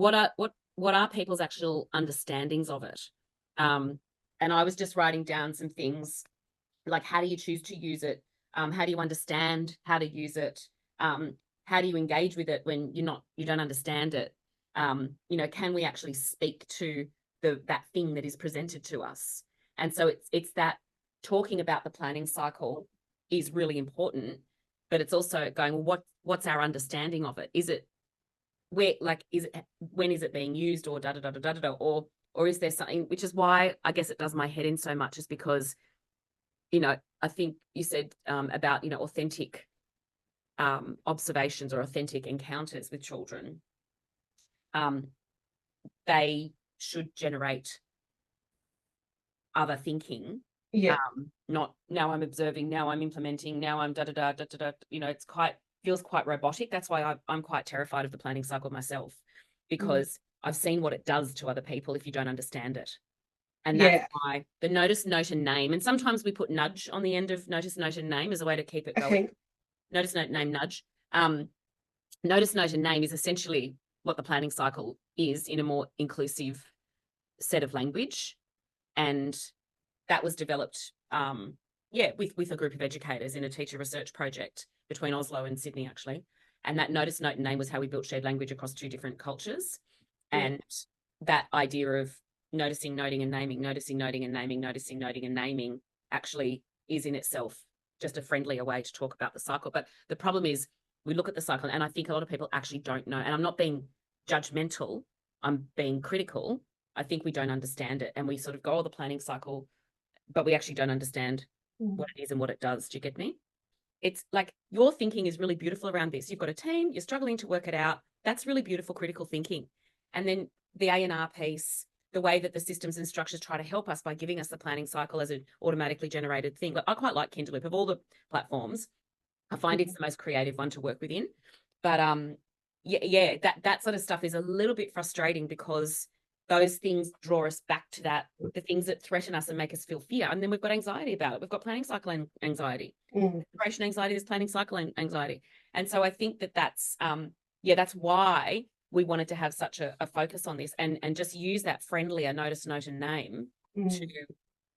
what are people's actual understandings of it? And I was just writing down some things like, how do you choose to use it? How do you understand how to use it? How do you engage with it when you don't understand it? Can we actually speak to that thing that is presented to us? And so it's that talking about the planning cycle is really important, but it's also going, what's our understanding of it? Is it when is it being used, or da da da da da da, or is there something, which is why I guess it does my head in so much, is because, I think you said about, authentic observations or authentic encounters with children. They should generate other thinking. Yeah. Not now I'm observing, now I'm implementing, now I'm da da da da da da. It's feels quite robotic. That's why I'm quite terrified of the planning cycle myself, because I've seen what it does to other people if you don't understand it. And that's Yeah. why the notice, note, and name. And sometimes we put nudge on the end of notice, note, and name as a way to keep it going. Okay. Notice, note, name, nudge. Notice, note, and name is essentially what the planning cycle is in a more inclusive set of language. And that was developed, with a group of educators in a teacher research project between Oslo and Sydney, actually. And that notice, note, and name was how we built shared language across 2 different cultures. And that idea of noticing, noting, and naming, noticing, noting, and naming, noticing, noting, and naming actually is in itself just a friendlier way to talk about the cycle. But the problem is, we look at the cycle, and I think a lot of people actually don't know. And I'm not being judgmental, I'm being critical. I think we don't understand it. And we sort of go, the planning cycle, but we actually don't understand what it is and what it does. Do you get me? It's like, your thinking is really beautiful around this. You've got a team, you're struggling to work it out. That's really beautiful, critical thinking. And then the A&R piece, the way that the systems and structures try to help us by giving us the planning cycle as an automatically generated thing. But I quite like Kindleloop. Of all the platforms, I find it's the most creative one to work within. But that sort of stuff is a little bit frustrating, because those things draw us back to the things that threaten us and make us feel fear. And then we've got anxiety about it. We've got planning cycle anxiety, separation anxiety, is planning cycle anxiety. And so I think that's why we wanted to have such a focus on this, and just use that friendlier notice, note, and name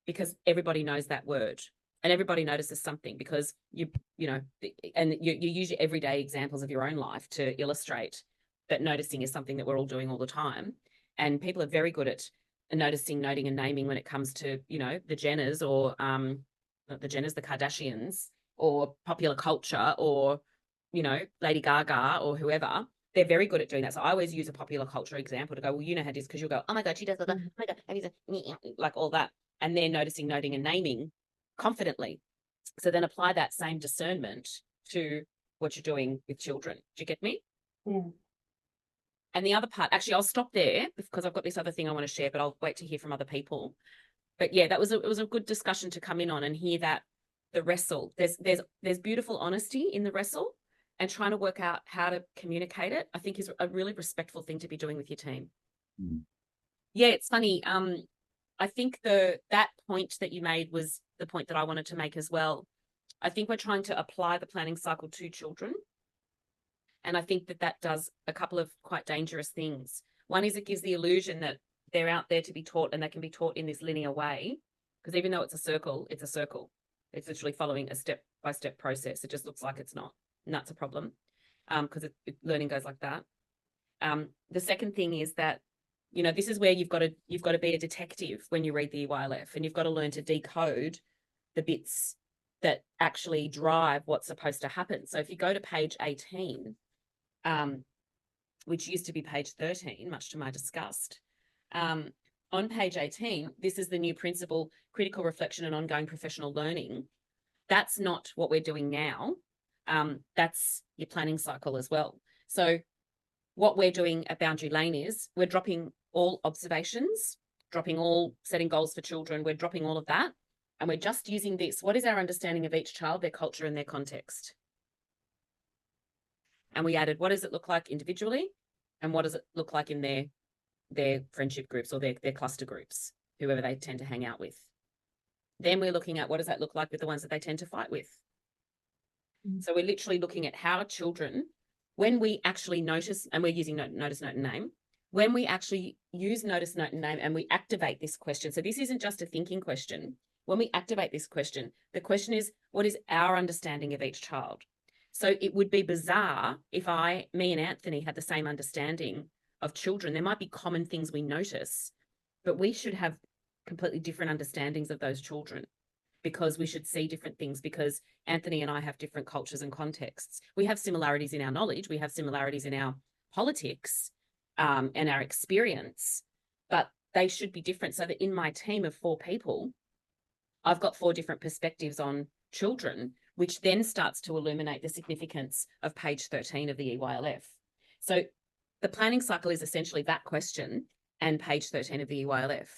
because everybody knows that word. And everybody notices something, because you use your everyday examples of your own life to illustrate that noticing is something that we're all doing all the time. And people are very good at noticing, noting, and naming when it comes to, the Jenners, or not the Jenners, the Kardashians, or popular culture, or, Lady Gaga, or whoever. They're very good at doing that. So I always use a popular culture example to go, well, you know how it is, because you'll go, oh my God, she does that. Oh my God, have you done, like all that. And they're noticing, noting, and naming confidently. So then apply that same discernment to what you're doing with children. Do you get me? And the other part, actually, I'll stop there because I've got this other thing I want to share, but I'll wait to hear from other people. But yeah, it was a good discussion to come in on and hear that the wrestle, there's beautiful honesty in the wrestle, and trying to work out how to communicate it, I think, is a really respectful thing to be doing with your team. Yeah, it's funny. I think that point that you made was the point that I wanted to make as well. I think we're trying to apply the planning cycle to children. And I think that does a couple of quite dangerous things. One is, it gives the illusion that they're out there to be taught, and they can be taught in this linear way. Because even though it's a circle, it's a circle. It's literally following a step-by-step process. It just looks like it's not. And that's a problem, because learning goes like that. The second thing is that, this is where you've got to be a detective when you read the EYLF, and you've got to learn to decode the bits that actually drive what's supposed to happen. So if you go to page 18, which used to be page 13, much to my disgust, on page 18, this is the new principle, critical reflection and ongoing professional learning. That's not what we're doing now. That's your planning cycle as well. So what we're doing at Boundary Lane is we're dropping all observations, dropping all setting goals for children. We're dropping all of that. And we're just using this. What is our understanding of each child, their culture, and their context? And we added, what does it look like individually? And what does it look like in their friendship groups, or their cluster groups, whoever they tend to hang out with? Then we're looking at, what does that look like with the ones that they tend to fight with? So we're literally looking at how children, when we actually notice, and we're using notice, note, and name, when we actually use notice, note, and name, and we activate this question, so this isn't just a thinking question. When we activate this question, the question is, what is our understanding of each child? So it would be bizarre if me and Anthony had the same understanding of children. There might be common things we notice, but we should have completely different understandings of those children, because we should see different things, because Anthony and I have different cultures and contexts. We have similarities in our knowledge. We have similarities in our politics and our experience, but they should be different, so that in my team of 4 people, I've got 4 different perspectives on children, which then starts to illuminate the significance of page 13 of the EYLF. So the planning cycle is essentially that question and page 13 of the EYLF.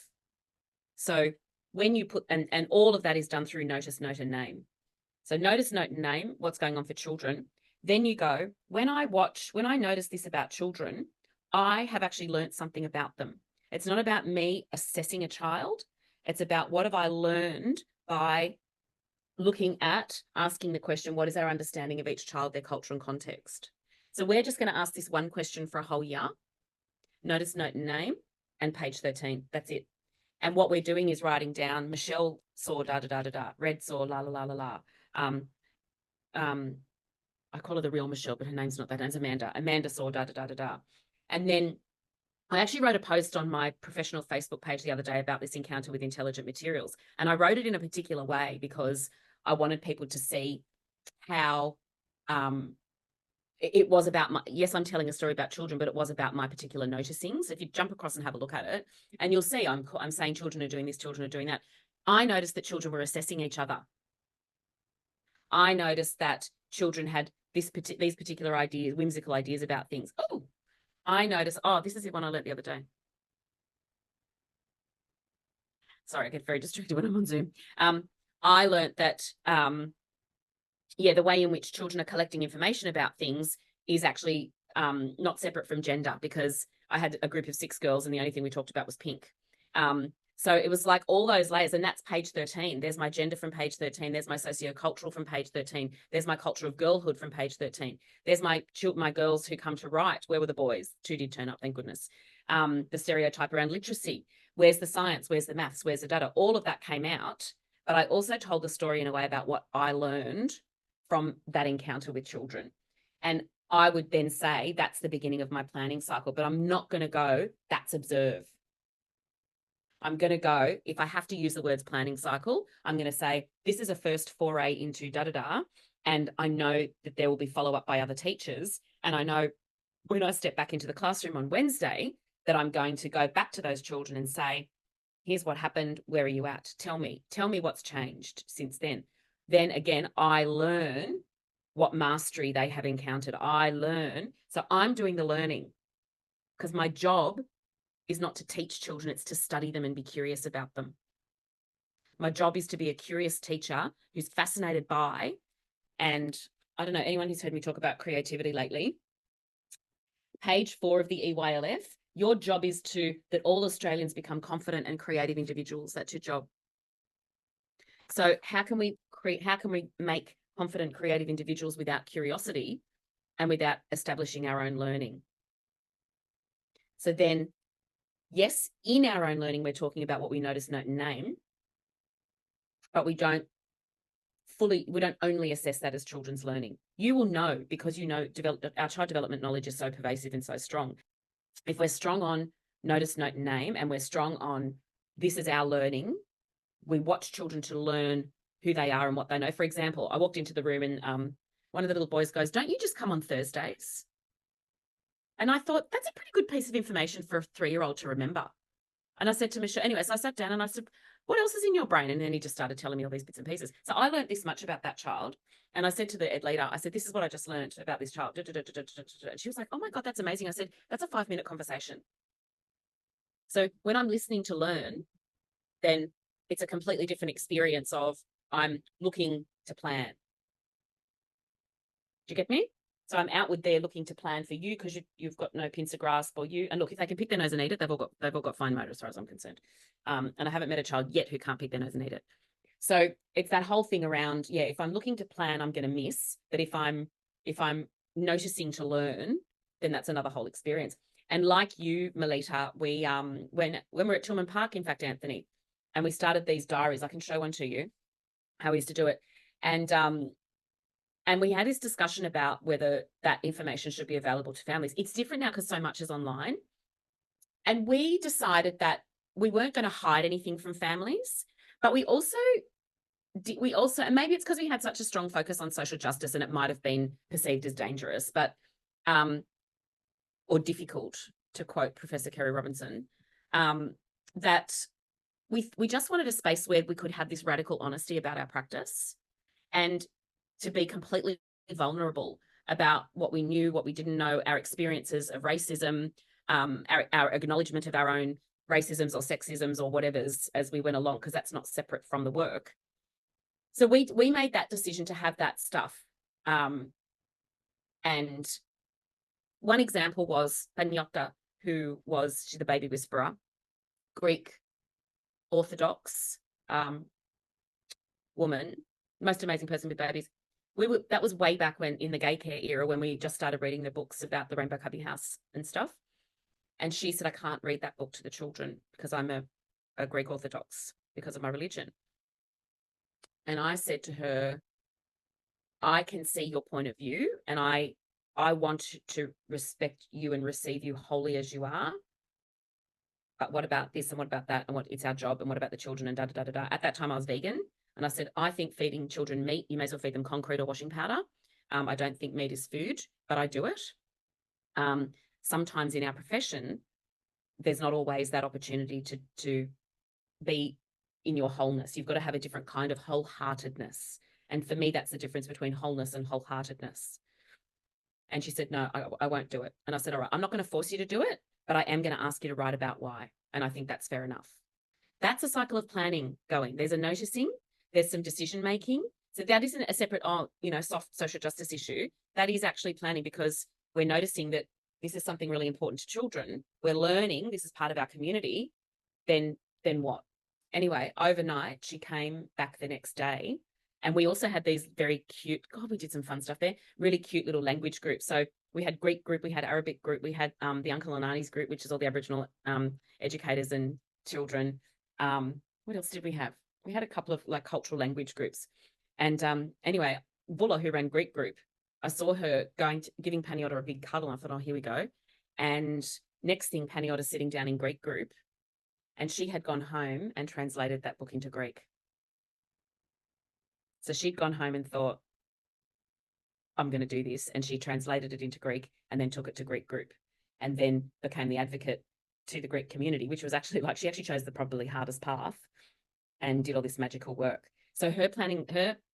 So when you put, and all of that is done through notice, note, and name. So notice, note, and name, what's going on for children. Then you go, when I notice this about children, I have actually learned something about them. It's not about me assessing a child. It's about what have I learned by looking at, asking the question, what is our understanding of each child, their culture and context? So we're just going to ask this one question for a whole year. Notice, note, and name, and page 13. That's it. And what we're doing is writing down, Michelle saw da-da-da-da-da, Red saw la-la-la-la-la. I call her the real Michelle, but her name's not that. Her name's Amanda. Amanda saw da-da-da-da-da. And then I actually wrote a post on my professional Facebook page the other day about this encounter with intelligent materials. And I wrote it in a particular way because I wanted people to see how it was about yes, I'm telling a story about children, but it was about my particular noticing. So if you jump across and have a look at it, and you'll see I'm saying children are doing this, children are doing that. I noticed that children were assessing each other. I noticed that children had these particular ideas, whimsical ideas about things. Oh, I noticed, this is the one I learnt the other day. Sorry, I get very distracted when I'm on Zoom. I learnt that, the way in which children are collecting information about things is actually not separate from gender, because I had a group of 6 girls and the only thing we talked about was pink. So it was like all those layers, and that's page 13. There's my gender from page 13. There's my sociocultural from page 13. There's my culture of girlhood from page 13. There's my girls who come to write. Where were the boys? 2 did turn up, thank goodness. The stereotype around literacy. Where's the science? Where's the maths? Where's the data? All of that came out. But I also told the story in a way about what I learned from that encounter with children. And I would then say, that's the beginning of my planning cycle, but I'm not going to go, that's observe. I'm going to go, if I have to use the words planning cycle, I'm going to say, this is a first foray into da-da-da. And I know that there will be follow-up by other teachers. And I know when I step back into the classroom on Wednesday, that I'm going to go back to those children and say, here's what happened. Where are you at? Tell me what's changed since then. Then again, I learn what mastery they have encountered. I learn. So I'm doing the learning, because my job is not to teach children, it's to study them and be curious about them. My job is to be a curious teacher who's fascinated by, and I don't know, anyone who's heard me talk about creativity lately, page 4 of the EYLF, your job is that all Australians become confident and creative individuals. That's your job. So how can we make confident, creative individuals without curiosity and without establishing our own learning? So then, yes, in our own learning, we're talking about what we notice, note, and name, but we don't only assess that as children's learning. You will know, because our child development knowledge is so pervasive and so strong. If we're strong on notice, note, and name, and we're strong on this is our learning, we watch children to learn who they are and what they know. For example, I walked into the room and one of the little boys goes, "Don't you just come on Thursdays?" And I thought, that's a pretty good piece of information for a 3-year-old to remember. And I said to Michelle, anyway, so I sat down and I said, what else is in your brain? And then he just started telling me all these bits and pieces. So I learned this much about that child. And I said to the ed leader, I said, this is what I just learned about this child. And she was like, oh my God, that's amazing. I said, that's a 5-minute conversation. So when I'm listening to learn, then it's a completely different experience of I'm looking to plan. Do you get me? So I'm outward there looking to plan for you, because you've got no pincer grasp, and look, if they can pick their nose and eat it, they've all got fine motor as far as I'm concerned. And I haven't met a child yet who can't pick their nose and eat it. So it's that whole thing around, if I'm looking to plan, I'm going to miss. But if I'm noticing to learn, then that's another whole experience. And like you, Melita, we when we're at Tillman Park, in fact, Anthony, and we started these diaries. I can show one to you, how we used to do it. And we had this discussion about whether that information should be available to families. It's different now because so much is online. And we decided that we weren't going to hide anything from families, but we also, and maybe it's because we had such a strong focus on social justice and it might have been perceived as dangerous, but, or difficult, to quote Professor Kerry Robinson, that we just wanted a space where we could have this radical honesty about our practice and to be completely vulnerable about what we knew, what we didn't know, our experiences of racism, our acknowledgement of our own racisms or sexisms or whatever's as we went along, because that's not separate from the work. So we made that decision to have that stuff. And one example was Panyota, who was, she's the baby whisperer, Greek Orthodox woman, most amazing person with babies. That was way back when, in the gay care era, when we just started reading the books about the Rainbow Cubby House and stuff. And she said, I can't read that book to the children because I'm a Greek Orthodox because of my religion. And I said to her, I can see your point of view and I want to respect you and receive you wholly as you are. But what about this and what about that? And what, it's our job, and what about the children and da, da, da, da, da. At that time I was vegan. And I said, I think feeding children meat, you may as well feed them concrete or washing powder. I don't think meat is food, but I do it. Sometimes in our profession, there's not always that opportunity to be in your wholeness. You've got to have a different kind of wholeheartedness. And for me, that's the difference between wholeness and wholeheartedness. And she said, no, I won't do it. And I said, all right, I'm not going to force you to do it, but I am going to ask you to write about why. And I think that's fair enough. That's a cycle of planning going. There's a noticing, there's some decision making. So that isn't a separate, soft social justice issue. That is actually planning, because we're noticing that this is something really important to children. We're learning, this is part of our community. Then what? Anyway, overnight, she came back the next day. And we also had these very cute, God, we did some fun stuff there, really cute little language groups. So we had Greek group, we had Arabic group, we had the Uncle and Aunties group, which is all the Aboriginal educators and children. What else did we have? We had a couple of like cultural language groups. And anyway, Bulla, who ran Greek group, I saw her giving Panyota a big cuddle. I thought, oh, here we go. And next thing, Panyota's sitting down in Greek group, and she had gone home and translated that book into Greek. So she'd gone home and thought, I'm going to do this. And she translated it into Greek and then took it to Greek group and then became the advocate to the Greek community, which was actually like, she actually chose the probably hardest path and did all this magical work. So her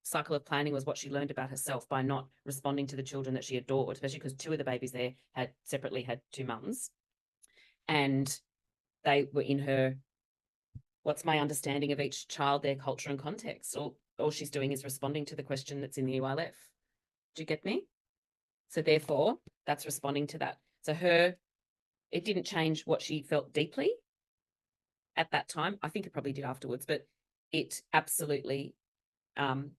cycle of planning was what she learned about herself by not responding to the children that she adored, especially because two of the babies there had separately had two mums. And they were in her, what's my understanding of each child, their culture and context? All she's doing is responding to the question that's in the ULF. Do you get me? So therefore, that's responding to that. So it didn't change what she felt deeply at that time. I think it probably did afterwards, but it absolutely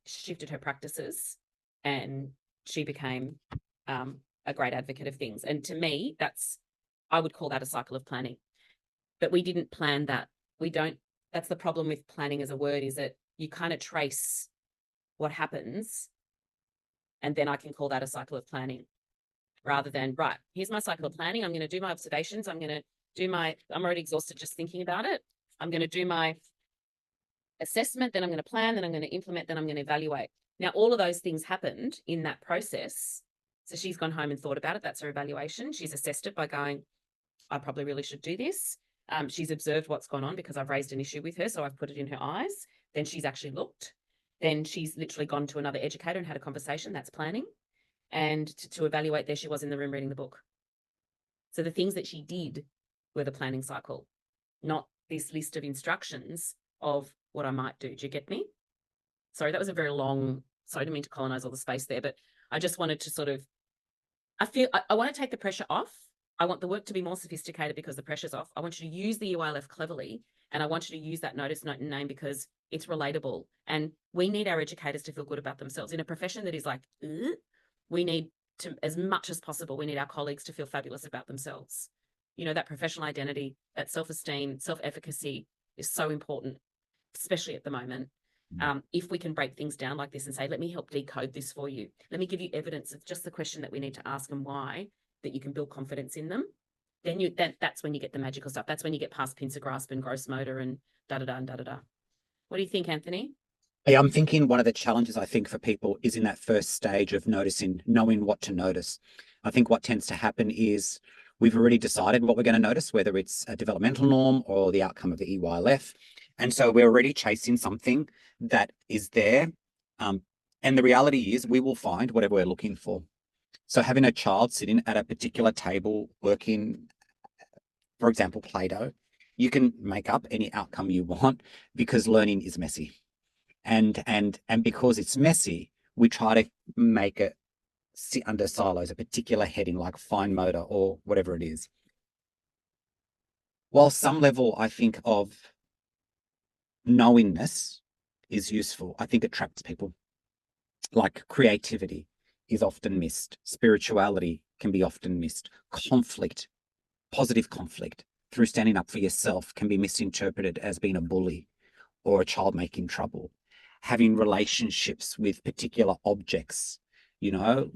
shifted her practices, and she became a great advocate of things. And to me, I would call that a cycle of planning. But we didn't plan that. That's the problem with planning as a word, is that you kind of trace what happens, and then I can call that a cycle of planning, rather than, right, here's my cycle of planning. I'm going to do my observations. I'm already exhausted just thinking about it. I'm going to do my assessment, then I'm going to plan, then I'm going to implement, then I'm going to evaluate. Now, all of those things happened in that process. So she's gone home and thought about it. That's her evaluation. She's assessed it by going, I probably really should do this. She's observed what's gone on because I've raised an issue with her, so I've put it in her eyes. Then she's actually looked. Then she's literally gone to another educator and had a conversation. That's planning. And to evaluate, there she was in the room reading the book. So the things that she did were the planning cycle, not this list of instructions of what I might do. Do you get me? Sorry, that was a very long, sorry, I didn't mean to colonize all the space there, but I just wanted to sort of, I want to take the pressure off. I want the work to be more sophisticated because the pressure's off. I want you to use the UILF cleverly, and I want you to use that notice, note, and name because it's relatable. And we need our educators to feel good about themselves. In a profession that is like, we need to, as much as possible, we need our colleagues to feel fabulous about themselves. You know, that professional identity, that self-esteem, self-efficacy is so important, especially at the moment. If we can break things down like this and say, let me help decode this for you. Let me give you evidence of just the question that we need to ask and why, that you can build confidence in them. Then that's when you get the magical stuff. That's when you get past pincer grasp and gross motor and da-da-da and da-da-da. What do you think, Anthony? Yeah, I'm thinking one of the challenges I think for people is in that first stage of noticing, knowing what to notice. I think what tends to happen is we've already decided what we're going to notice, whether it's a developmental norm or the outcome of the EYLF. And so we're already chasing something that is there. And the reality is we will find whatever we're looking for. So having a child sitting at a particular table working, for example, Play-Doh, you can make up any outcome you want because learning is messy. And because it's messy, we try to make it sit under silos, a particular heading like fine motor or whatever it is. While some level I think of knowingness is useful, I think it traps people. Like creativity is often missed. Spirituality can be often missed. Conflict, positive conflict through standing up for yourself can be misinterpreted as being a bully or a child making trouble. Having relationships with particular objects, you know,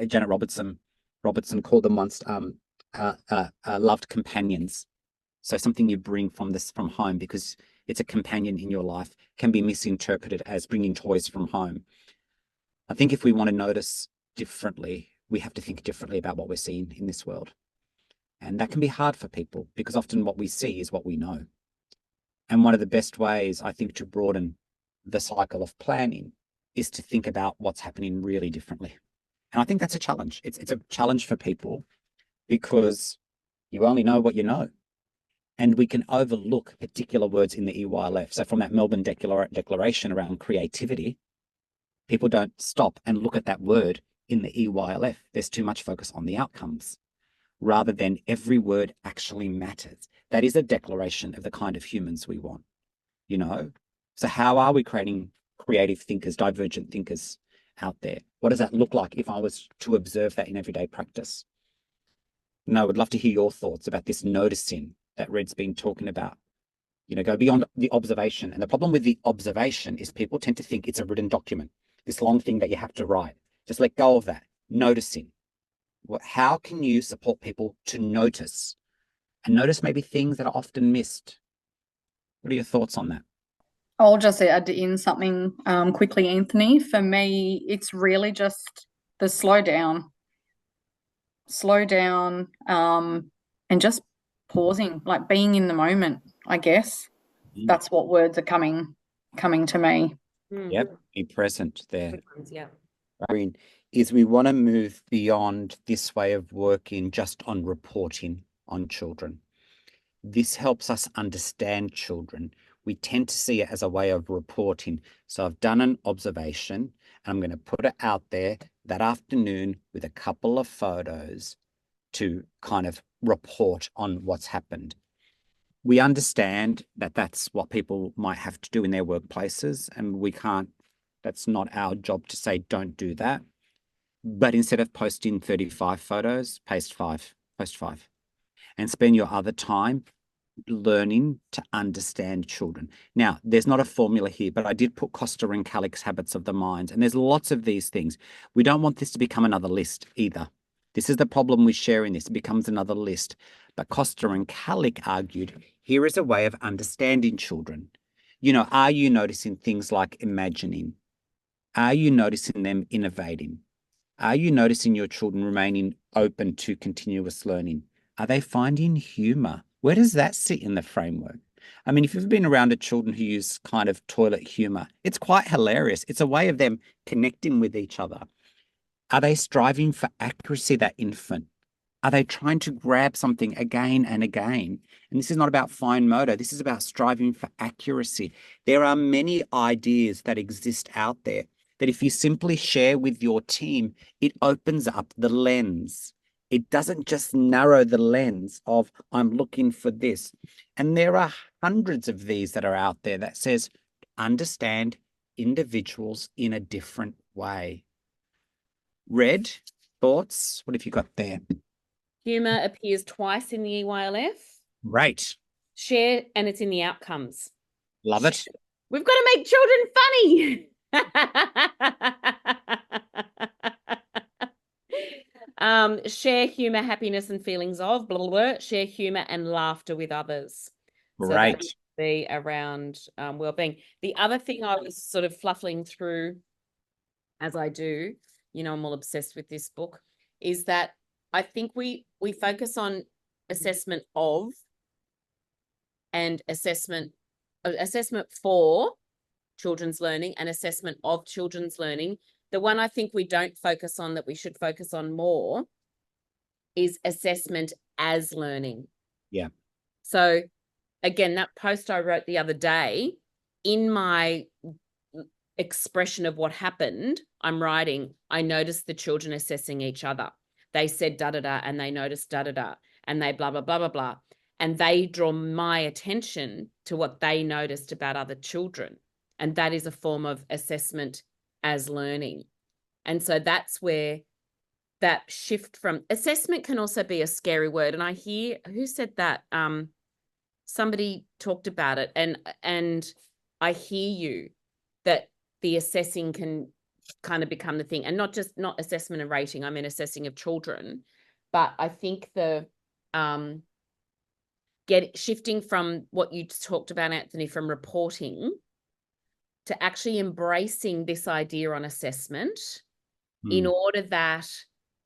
Janet Robertson called them once loved companions. So something you bring from home because it's a companion in your life can be misinterpreted as bringing toys from home. I think if we want to notice differently, we have to think differently about what we're seeing in this world. And that can be hard for people because often what we see is what we know. And one of the best ways, I think, to broaden the cycle of planning is to think about what's happening really differently. And I think that's a challenge. It's a challenge for people because you only know what you know. And we can overlook particular words in the EYLF. So from that Melbourne Declaration around creativity, people don't stop and look at that word in the EYLF. There's too much focus on the outcomes rather than every word actually matters. That is a declaration of the kind of humans we want, you know? So how are we creating creative thinkers, divergent thinkers out there? What does that look like if I was to observe that in everyday practice? No, I would love to hear your thoughts about this noticing that Red's been talking about. You know, go beyond the observation. And the problem with the observation is people tend to think it's a written document, this long thing that you have to write. Just let go of that. Noticing. How can you support people to notice? And notice maybe things that are often missed. What are your thoughts on that? I'll just add in something quickly, Anthony. For me, it's really just the slow down, and just pausing, like being in the moment, I guess. That's what words are coming to me. Yep, be present there. Yeah. Is we want to move beyond this way of working just on reporting on children. This helps us understand children. We tend to see it as a way of reporting. So I've done an observation and I'm going to put it out there that afternoon with a couple of photos to kind of report on what's happened. We understand that that's what people might have to do in their workplaces, and we can't, that's not our job to say, don't do that. But instead of posting 35 photos, post five, and spend your other time learning to understand children. Now, there's not a formula here, but I did put Costa and Calic's habits of the mind, and there's lots of these things. We don't want this to become another list either. This is the problem with sharing this. It becomes another list. But Costa and Calic argued, here is a way of understanding children. You know, are you noticing things like imagining? Are you noticing them innovating? Are you noticing your children remaining open to continuous learning? Are they finding humor? Where does that sit in the framework? I mean, if you've been around children who use kind of toilet humor, it's quite hilarious. It's a way of them connecting with each other. Are they striving for accuracy, that infant? Are they trying to grab something again and again? And this is not about fine motor. This is about striving for accuracy. There are many ideas that exist out there that if you simply share with your team, it opens up the lens. It doesn't just narrow the lens of I'm looking for this. And there are hundreds of these that are out there that says, understand individuals in a different way. Red, thoughts? What have you got there? Humour appears twice in the EYLF. Right. Share, and it's in the outcomes. Love it. We've got to make children funny. Share humour, happiness, and feelings of, blah, blah, blah. Share humour and laughter with others. So Right. that would be around well-being. The other thing I was sort of fluffing through, as I do, you know, I'm all obsessed with this book, is that I think we focus on assessment of and assessment for children's learning and assessment of children's learning. The one I think we don't focus on that we should focus on more is assessment as learning. Yeah. So again, that post I wrote the other day, in my expression of what happened, I'm writing, I noticed the children assessing each other. They said da-da-da and they noticed da-da-da and they blah, blah, blah, blah, blah. And they draw my attention to what they noticed about other children. And that is a form of assessment as learning. And so that's where that shift from assessment can also be a scary word. And I hear, who said that? Somebody talked about it, and I hear you, that the assessing can kind of become the thing, and not assessment and rating. I mean, assessing of children, but I think the shifting from what you talked about, Anthony, from reporting to actually embracing this idea on assessment in order that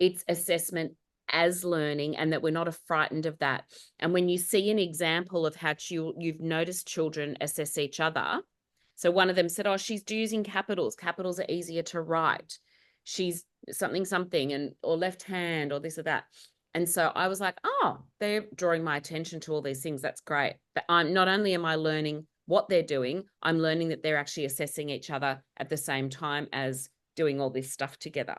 it's assessment as learning and that we're not frightened of that. And when you see an example of how you've noticed children assess each other, so one of them said, oh, she's using capitals. Capitals are easier to write. She's something, and or left hand or this or that. And so I was like, oh, they're drawing my attention to all these things. That's great. But not only am I learning what they're doing, I'm learning that they're actually assessing each other at the same time as doing all this stuff together.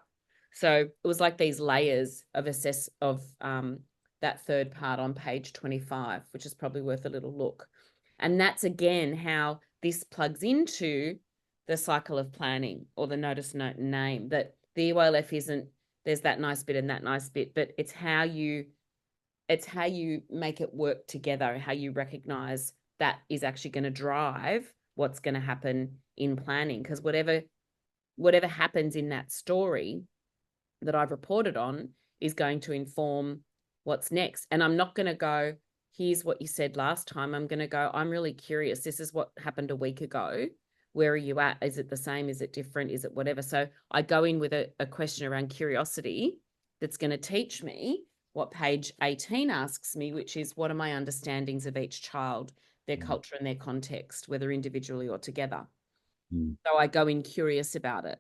So it was like these layers of that third part on page 25, which is probably worth a little look. And that's, again, how this plugs into the cycle of planning, or the notice, note, and name, that the EYLF isn't, there's that nice bit and that nice bit, but it's how you make it work together, how you recognize that is actually going to drive what's going to happen in planning. Because whatever happens in that story that I've reported on is going to inform what's next. And I'm not going to go, here's what you said last time. I'm going to go, I'm really curious. This is what happened a week ago. Where are you at? Is it the same? Is it different? Is it whatever? So I go in with a question around curiosity that's going to teach me what page 18 asks me, which is, what are my understandings of each child, their culture and their context, whether individually or together? So I go in curious about it.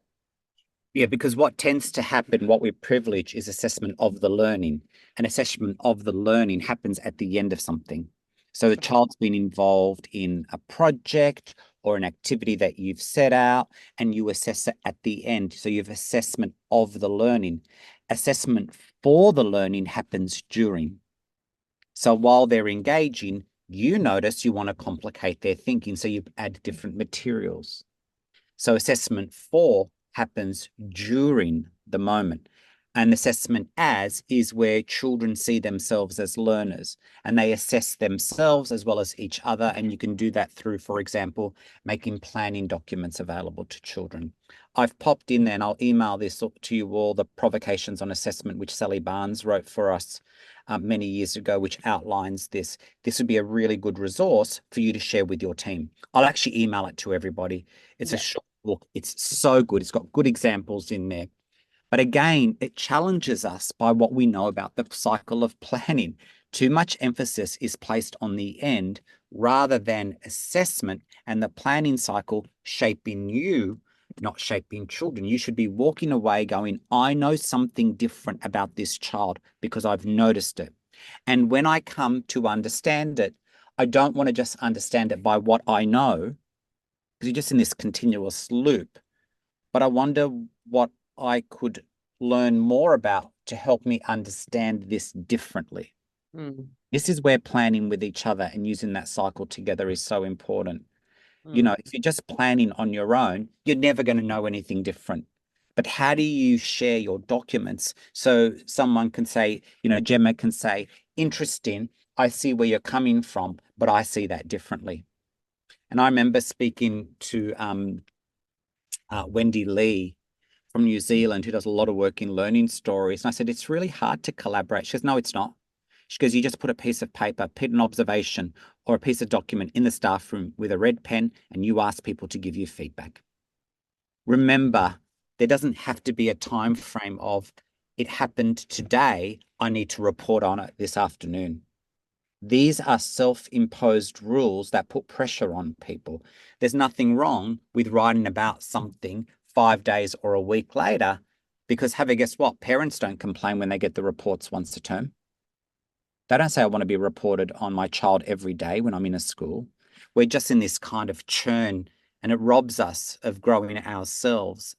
Yeah, because what tends to happen, what we privilege, is assessment of the learning. And assessment of the learning happens at the end of something. So the child's been involved in a project or an activity that you've set out, and you assess it at the end. So you have assessment of the learning. Assessment for the learning happens during. So while they're engaging, you notice you want to complicate their thinking, so you add different materials. So assessment for happens during the moment. And assessment as is where children see themselves as learners, and they assess themselves as well as each other. And you can do that through, for example, making planning documents available to children. I've popped in there, and I'll email this up to you all, the provocations on assessment, which Sally Barnes wrote for us many years ago, which outlines this. This would be a really good resource for you to share with your team. I'll actually email it to everybody. It's a short book. It's so good. It's got good examples in there. But again, it challenges us by what we know about the cycle of planning. Too much emphasis is placed on the end rather than assessment and the planning cycle shaping you, not shaping children. You should be walking away going, I know something different about this child because I've noticed it. And when I come to understand it, I don't want to just understand it by what I know, because you're just in this continuous loop. But I wonder what I could learn more about to help me understand this differently. This is where planning with each other and using that cycle together is so important. You know, if you're just planning on your own, you're never going to know anything different. But how do you share your documents so someone can say, you know, Gemma can say, interesting, I see where you're coming from, but I see that differently. And I remember speaking to Wendy Lee from New Zealand, who does a lot of work in learning stories. And I said, it's really hard to collaborate. She goes, no, it's not. She goes, you just put a piece of paper, put an observation or a piece of document in the staff room with a red pen, and you ask people to give you feedback. Remember, there doesn't have to be a time frame of it happened today, I need to report on it this afternoon. These are self-imposed rules that put pressure on people. There's nothing wrong with writing about something 5 days or a week later, because guess what? Parents don't complain when they get the reports once a term. They don't say, I want to be reported on my child every day when I'm in a school. We're just in this kind of churn, and it robs us of growing ourselves